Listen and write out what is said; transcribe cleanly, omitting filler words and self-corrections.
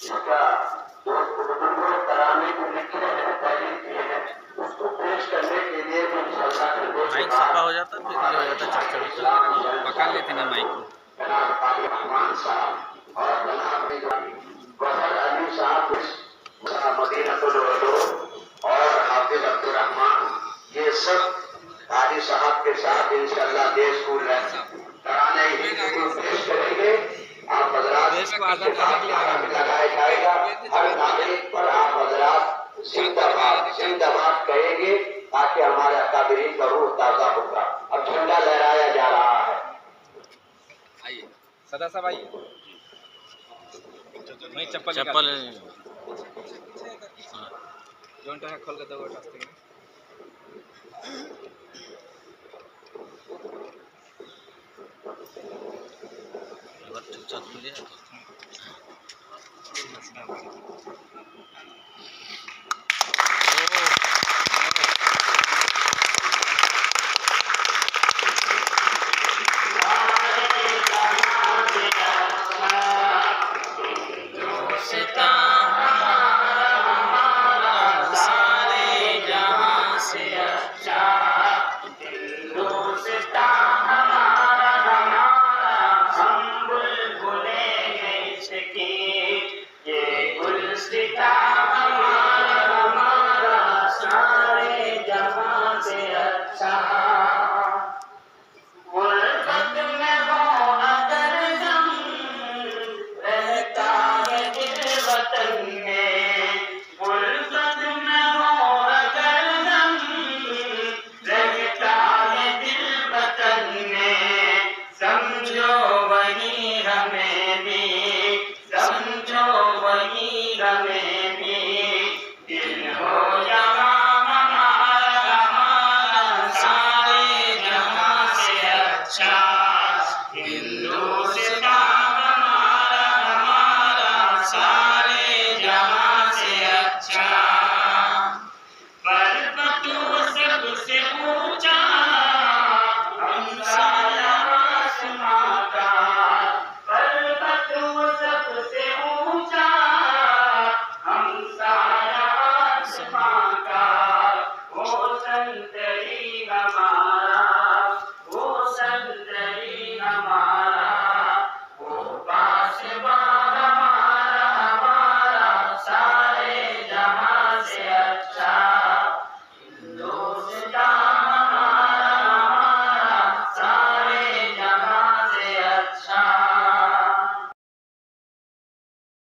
इसका जो बुजुर्गों कराने को लिखे हैं तारीफ किए हैं उसको पेश करने के लिए भी इंशाअल्लाह माइक सफा हो जाता फिर ये हो जाता चर्चा पकड़ लेते ना माइक को। जनाब कादिर रहमान साहब और जनाब गौहर अली साहब मदीनतुल उलूम और हाफिज अब्दुल रहमान ये सब कादी साहब के साथ इंशाअल्लाह देश को कराने को पेश करेंगे। आप हजरात लगाया जाएगा हर नागरिक पर आप हजरात जिंदाबाद जिंदाबाद कहेंगे ताकि हमारे अकाबरीन का रूह ताज़ा होगा। अब झंडा लहराया जा रहा है। आइए सदा साहब आइए। चप्पल जोनटा है खोल के दो रास्ते में ये गुलसिता